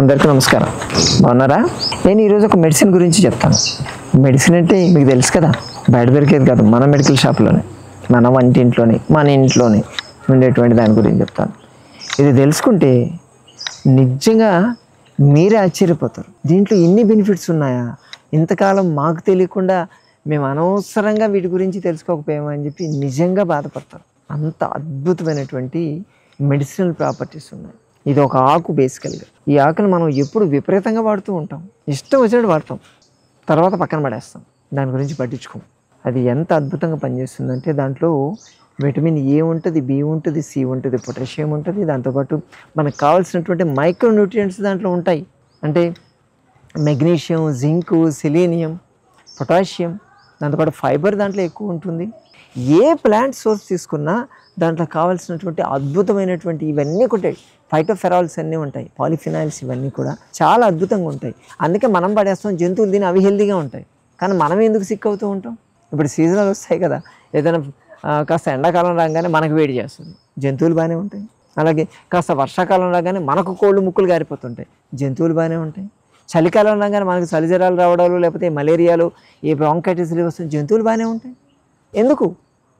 అందరికీ నమస్కారం. బాగున్నారా? నేను ఈరోజు ఒక మెడిసిన్ గురించి చెప్తాను. మెడిసిన్ అంటే మీకు తెలుసు కదా, బయట దొరికేది కాదు, మన మెడికల్ షాప్లోనే, మన వంటింట్లోనే, మన ఇంట్లోనే ఉండేటువంటి దాని గురించి చెప్తాను. ఇది తెలుసుకుంటే నిజంగా మీరే ఆశ్చర్యపోతారు. దీంట్లో ఇన్ని బెనిఫిట్స్ ఉన్నాయా, ఇంతకాలం మాకు తెలియకుండా మేము అనవసరంగా వీటి గురించి తెలుసుకోకపోయామా అని చెప్పి నిజంగా బాధపడతారు. అంత అద్భుతమైనటువంటి మెడిసినల్ ప్రాపర్టీస్ ఉన్నాయి. ఇది ఒక ఆకు బేసికల్గా. ఈ ఆకును మనం ఎప్పుడు విపరీతంగా వాడుతూ ఉంటాం, ఇష్టం వచ్చినట్టు వాడతాం, తర్వాత పక్కన పడేస్తాం, దాని గురించి పట్టించుకోం. అది ఎంత అద్భుతంగా పనిచేస్తుందంటే దాంట్లో విటమిన్ ఏ ఉంటుంది, బి ఉంటుంది, సి ఉంటుంది, పొటాషియం ఉంటుంది, దాంతోపాటు మనకు కావాల్సినటువంటి మైక్రో న్యూట్రియంట్స్ దాంట్లో ఉంటాయి. అంటే మెగ్నీషియం, జింకు, సెలీనియం, పొటాషియం, దాంతోపాటు ఫైబర్ దాంట్లో ఎక్కువ ఉంటుంది. ఏ ప్లాంట్ సోర్స్ తీసుకున్నా దాంట్లో కావాల్సినటువంటి అద్భుతమైనటువంటి ఇవన్నీ ఉంటాయి. ఫైటోఫెరాల్స్ అన్నీ ఉంటాయి, పాలిఫినాయిల్స్, ఇవన్నీ కూడా చాలా అద్భుతంగా ఉంటాయి. అందుకే మనం పడేస్తాం, జంతువులు తిని అవి హెల్తీగా ఉంటాయి. కానీ మనం ఎందుకు సిక్ అవుతూ ఉంటాం? ఇప్పుడు సీజనల్ వస్తాయి కదా, ఏదైనా కాస్త ఎండాకాలం రాగానే మనకు వేడి చేస్తుంది, జంతువులు బాగానే ఉంటాయి. అలాగే కాస్త వర్షాకాలం రాగానే మనకు కోళ్ళు ముక్కులు గారిపోతుంటాయి, జంతువులు బాగానే ఉంటాయి. చలికాలం రాగానే మనకు చలిజరాలు రావడాలు, లేకపోతే మలేరియాలు, ఈ బ్రాంకైటిస్లు వస్తున్న జంతువులు బాగానే ఉంటాయి. ఎందుకు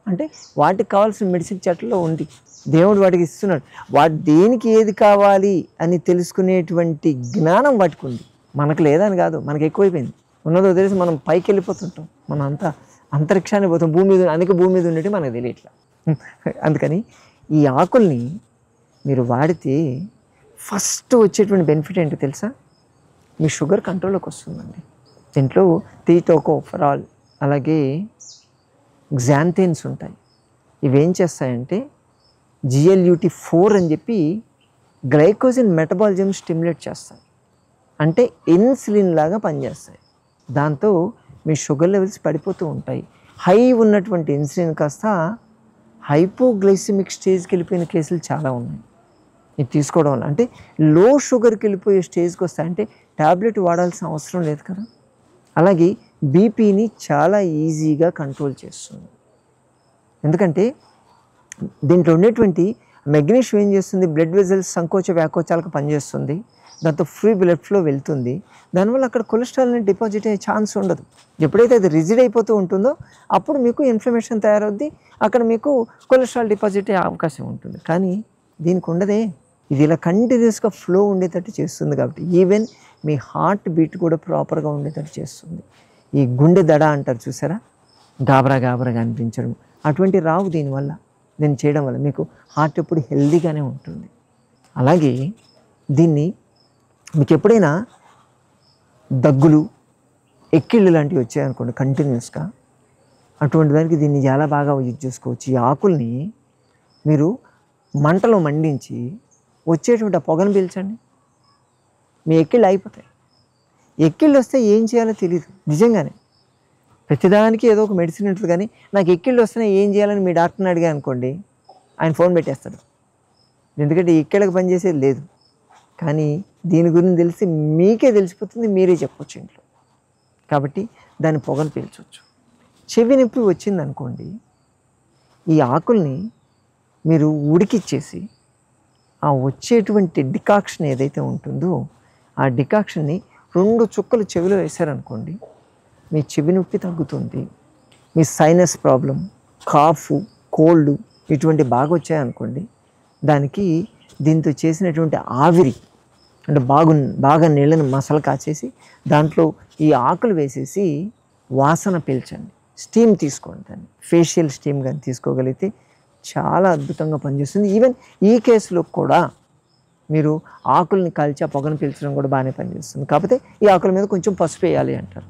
అంటే వాటికి కావాల్సిన మెడిసిన్ చెట్లలో ఉంది, దేవుడు వాటికి ఇస్తున్నాడు. వాటి దేనికి ఏది కావాలి అని తెలుసుకునేటువంటి జ్ఞానం వాటికి ఉంది. మనకు లేదని కాదు, మనకు ఎక్కువైపోయింది. ఉన్నదో తెలిసి మనం పైకి వెళ్ళిపోతుంటాం, మనం అంతా అంతరిక్షాన్ని పోతాం, భూమి మీద. అందుకే భూమి మీద ఉండేవి మనకు తెలియట్లా. అందుకని ఈ ఆకుల్ని మీరు వాడితే ఫస్ట్ వచ్చేటువంటి బెనిఫిట్ ఏంటో తెలుసా? మీ షుగర్ కంట్రోల్లోకి వస్తుందండి. దీంట్లో థియోటోకోఫెరాల్, అలాగే గ్జాంథేన్స్ ఉంటాయి. ఇవేం చేస్తాయంటే GLUT4 అని చెప్పి గ్లైకోజన్ మెటబాలిజం స్టిమ్యులేట్ చేస్తాయి. అంటే ఇన్సులిన్ లాగా పనిచేస్తాయి. దాంతో మీ షుగర్ లెవెల్స్ పడిపోతూ ఉంటాయి. హై ఉన్నటువంటి ఇన్సులిన్ కాస్త హైపోగ్లైసిమిక్ స్టేజ్కి వెళ్ళిపోయిన కేసులు చాలా ఉన్నాయి. ఇది తీసుకోవడం వల్ల అంటే లో షుగర్కి వెళ్ళిపోయే స్టేజ్కి వస్తాయి. అంటే ట్యాబ్లెట్ వాడాల్సిన అవసరం లేదు కదా. అలాగే బీపీని చాలా ఈజీగా కంట్రోల్ చేస్తుంది. ఎందుకంటే దీంట్లో ఉండేటువంటి మెగ్నీషియం ఏం చేస్తుంది, బ్లడ్ వెజల్స్ సంకోచ వ్యాకోచాలకు పనిచేస్తుంది. దాంతో ఫ్రీ బ్లడ్ ఫ్లో వెళ్తుంది. దానివల్ల అక్కడ కొలెస్ట్రాల్ అనేది డిపాజిట్ అయ్యే ఛాన్స్ ఉండదు. ఎప్పుడైతే అది రిజిడ్ అయిపోతూ ఉంటుందో అప్పుడు మీకు ఇన్ఫ్లమేషన్ తయారవుద్ది, అక్కడ మీకు కొలెస్ట్రాల్ డిపాజిట్ అయ్యే అవకాశం ఉంటుంది. కానీ దీనికి ఉండదే. ఇది ఇలా కంటిన్యూస్గా ఫ్లో ఉండేటట్టు చేస్తుంది. కాబట్టి ఈవెన్ మీ హార్ట్ బీట్ కూడా ప్రాపర్గా ఉండేటట్టు చేస్తుంది. ఈ గుండె దడ అంటారు చూసారా, గాబరా గాబరాగా అనిపించడం, అటువంటి రావు దీనివల్ల. దీన్ని చేయడం వల్ల మీకు హార్ట్ ఎప్పుడు హెల్దీగానే ఉంటుంది. అలాగే దీన్ని మీకు ఎప్పుడైనా దగ్గులు, ఎక్కిళ్ళు లాంటివి వచ్చాయనుకోండి కంటిన్యూస్గా, అటువంటి దానికి దీన్ని చాలా బాగా యూజ్ చేసుకోవచ్చు. ఈ ఆకుల్ని మీరు మంటలో మండించి వచ్చేటువంటి ఆ పొగను పీల్చండి, మీ ఎక్కిళ్ళు అయిపోతాయి. ఎక్కిళ్ళు వస్తే ఏం చేయాలో తెలియదు నిజంగానే. ప్రతిదానికి ఏదో ఒక మెడిసిన్ ఉంటుంది. కానీ నాకు ఎక్కిళ్ళు వస్తున్నాయి ఏం చేయాలని మీ డాక్టర్ని అడిగా అనుకోండి, ఆయన ఫోన్ పెట్టేస్తాడు. ఎందుకంటే ఎక్కిళ్ళకి పనిచేసేది లేదు. కానీ దీని గురించి తెలిసి మీకే తెలిసిపోతుంది, మీరే చెప్పొచ్చు ఇంట్లో. కాబట్టి దాని పొగను పీల్చవచ్చు. చెవి నొప్పి వచ్చింది అనుకోండి, ఈ ఆకుల్ని మీరు ఉడికిచ్చేసి ఆ వచ్చేటువంటి డికాక్షన్ ఏదైతే ఉంటుందో ఆ డికాక్షన్ని 2 చుక్కలు చెవిలో వేశారనుకోండి, మీ చెవి నొప్పి తగ్గుతుంది. మీ సైనస్ ప్రాబ్లం, కాఫ్, కోల్డ్ ఇటువంటి బాగా వచ్చాయనుకోండి, దానికి దీంతో చేసినటువంటి ఆవిరి అంటే బాగా నీళ్ళని మసలు కాచేసి దాంట్లో ఈ ఆకులు వేసేసి వాసన పీల్చండి, స్టీమ్ తీసుకోండి. దాన్ని ఫేషియల్ స్టీమ్ కానీ తీసుకోగలిగితే చాలా అద్భుతంగా పనిచేస్తుంది. ఈవెన్ ఈ కేసులో కూడా మీరు ఆకుల్ని కాల్చి ఆ పొగను పీల్చడం కూడా బాగానే పనిచేస్తుంది. కాకపోతే ఈ ఆకుల మీద కొంచెం పసుపు వేయాలి అంటారు.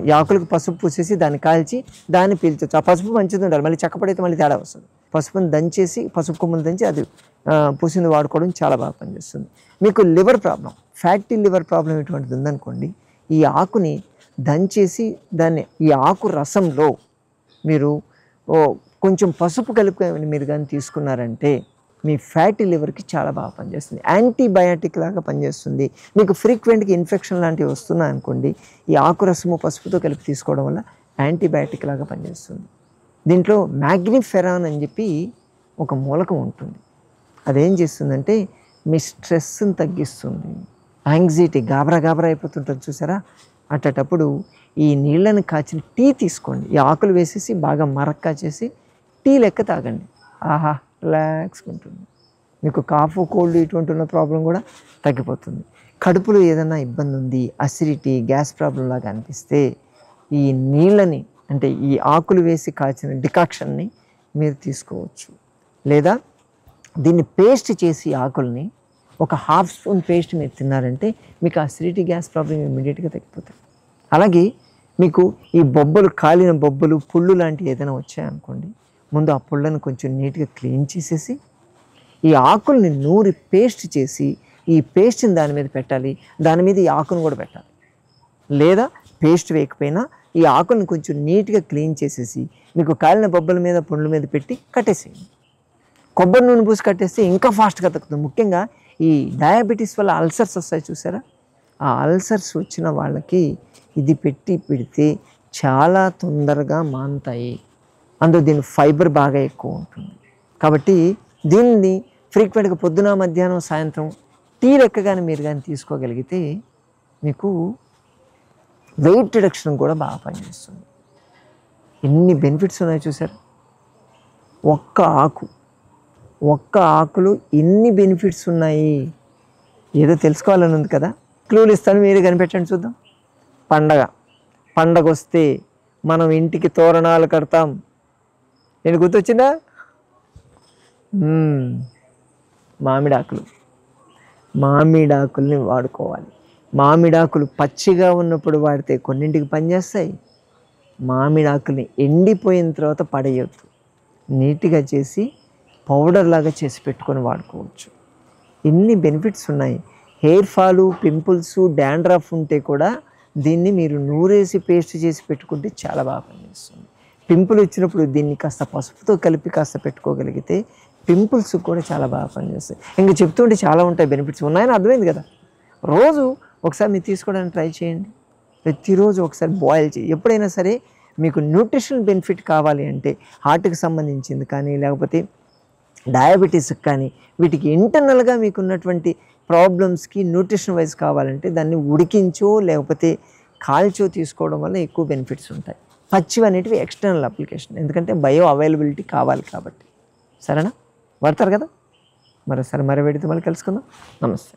ఈ ఆకులకు పసుపు పూసేసి దాన్ని కాల్చి దాన్ని పీల్చవచ్చు. ఆ పసుపు మంచిది ఉండాలి, మళ్ళీ చక్కపడితే మళ్ళీ తేడా వస్తుంది. పసుపుని దంచేసి, పసుపు కొమ్ములు దంచి అది పూసింది వాడుకోవడం చాలా బాగా పనిచేస్తుంది. మీకు liver problem, fatty liver problem ఎటువంటిది ఉందనుకోండి, ఈ ఆకుని దంచేసి దాన్ని ఈ ఆకు రసంలో మీరు కొంచెం పసుపు కలుపుకొని మీరు కానీ తీసుకున్నారంటే మీ ఫ్యాటీ లివర్కి చాలా బాగా పనిచేస్తుంది. యాంటీబయాటిక్ లాగా పనిచేస్తుంది. మీకు ఫ్రీక్వెంట్గా ఇన్ఫెక్షన్ లాంటివి వస్తున్నాయి అనుకోండి, ఈ ఆకు రసము పసుపుతో కలిపి తీసుకోవడం వల్ల యాంటీబయాటిక్ లాగా పనిచేస్తుంది. దీంట్లో మ్యాగ్నిఫెరాన్ అని చెప్పి ఒక మూలకం ఉంటుంది. అదేం చేస్తుందంటే మీ స్ట్రెస్ని తగ్గిస్తుంది. యాంగ్జైటీ, గాబరా గాబరా అయిపోతుంటుంది చూసారా, అట్టేటప్పుడు ఈ నీళ్ళని కాచిన టీ తీసుకోండి. ఈ ఆకులు వేసేసి బాగా మరక్క చేసి టీ లెక్క తాగండి. ఆహా, రిలాక్స్గా ఉంటుంది. మీకు కాఫ్, కోల్డ్ ఇటువంటి ఉన్న ప్రాబ్లం కూడా తగ్గిపోతుంది. కడుపులో ఏదైనా ఇబ్బంది ఉంది, అసిడిటీ, గ్యాస్ ప్రాబ్లం లాగా అనిపిస్తే ఈ నీళ్ళని, అంటే ఈ ఆకులు వేసి కాచిన డికాక్షన్ని మీరు తీసుకోవచ్చు. లేదా దీన్ని పేస్ట్ చేసి ఆకుల్ని ఒక హాఫ్ స్పూన్ పేస్ట్ మీరు తిన్నారంటే మీకు అసిడిటీ, గ్యాస్ ప్రాబ్లం ఇమీడియట్గా తగ్గిపోతాయి. అలాగే మీకు ఈ బొబ్బలు, కాలిన బొబ్బలు, పుళ్ళు లాంటివి ఏదైనా వచ్చాయనుకోండి, ముందు ఆ పుళ్ళను కొంచెం నీట్గా క్లీన్ చేసేసి ఈ ఆకుల్ని నూరి పేస్ట్ చేసి ఈ పేస్ట్ని దాని మీద పెట్టాలి. దాని మీద ఈ ఆకును కూడా పెట్టాలి. లేదా పేస్ట్ వేయకపోయినా ఈ ఆకుల్ని కొంచెం నీట్గా క్లీన్ చేసేసి మీకు కాలిన బొబ్బల మీద, పుండ్ల మీద పెట్టి కట్టేసేయండి. కొబ్బరి నూనె పూసి కట్టేస్తే ఇంకా ఫాస్ట్గా తగ్గుతుంది. ముఖ్యంగా ఈ డయాబెటీస్ వల్ల అల్సర్స్ వస్తాయి చూసారా, ఆ అల్సర్స్ వచ్చిన వాళ్ళకి ఇది పెడితే చాలా తొందరగా మానుతాయి. అందులో దీని ఫైబర్ బాగా ఎక్కువ ఉంటుంది. కాబట్టి దీన్ని ఫ్రీక్వెంట్గా పొద్దున, మధ్యాహ్నం, సాయంత్రం టీ లెక్క కానీ మీరు కానీ తీసుకోగలిగితే మీకు వెయిట్ రిడక్షన్ కూడా బాగా పనిచేస్తుంది. ఎన్ని బెనిఫిట్స్ ఉన్నాయో చూసారు. ఒక్క ఆకులో ఎన్ని బెనిఫిట్స్ ఉన్నాయి. ఏదో తెలుసుకోవాలని ఉంది కదా, క్లూలు ఇస్తాను, మీరే కనిపెట్టండి చూద్దాం. పండగ వస్తే మనం ఇంటికి తోరణాలు కడతాం. నేను గుర్తొచ్చిందా? మామిడాకుల్ని వాడుకోవాలి. మామిడాకులు పచ్చిగా ఉన్నప్పుడు వాడితే కొన్నింటికి పనిచేస్తాయి. మామిడాకుల్ని ఎండిపోయిన తర్వాత పడేయొద్దు. నీట్గా చేసి పౌడర్ లాగా చేసి పెట్టుకొని వాడుకోవచ్చు. ఎన్ని బెనిఫిట్స్ ఉన్నాయి. హెయిర్ ఫాలు, పింపుల్స్, డాండ్రఫ్ ఉంటే కూడా దీన్ని మీరు నూరేసి పేస్ట్ చేసి పెట్టుకుంటే చాలా బాగా పనిచేస్తుంది. పింపుల్ వచ్చినప్పుడు దీన్ని కాస్త పసుపుతో కలిపి కాస్త పెట్టుకోగలిగితే పింపుల్స్ కూడా చాలా బాగా పనిచేస్తాయి. ఇంకా చెప్తుంటే చాలా ఉంటాయి, బెనిఫిట్స్ ఉన్నాయని అర్థమైంది కదా. రోజు ఒకసారి మీరు తీసుకోవడానికి ట్రై చేయండి. ప్రతిరోజు ఒకసారి బాయిల్ చేయి. ఎప్పుడైనా సరే మీకు న్యూట్రిషనల్ బెనిఫిట్ కావాలి అంటే, హార్ట్కి సంబంధించింది కానీ, లేకపోతే డయాబెటీస్కి కానీ, వీటికి ఇంటర్నల్గా మీకు ఉన్నటువంటి ప్రాబ్లమ్స్కి న్యూట్రిషన్ వైజ్ కావాలంటే దాన్ని ఉడికించో లేకపోతే కాల్చో తీసుకోవడం వల్ల ఎక్కువ బెనిఫిట్స్ ఉంటాయి. పచ్చివి అనేటివి ఎక్స్టర్నల్ అప్లికేషన్, ఎందుకంటే బయో అవైలబిలిటీ కావాలి కాబట్టి. సరేనా? వాడతారు కదా. మరోసారి మరో వీడియోతో మళ్ళీ కలుసుకుందాం. నమస్తే.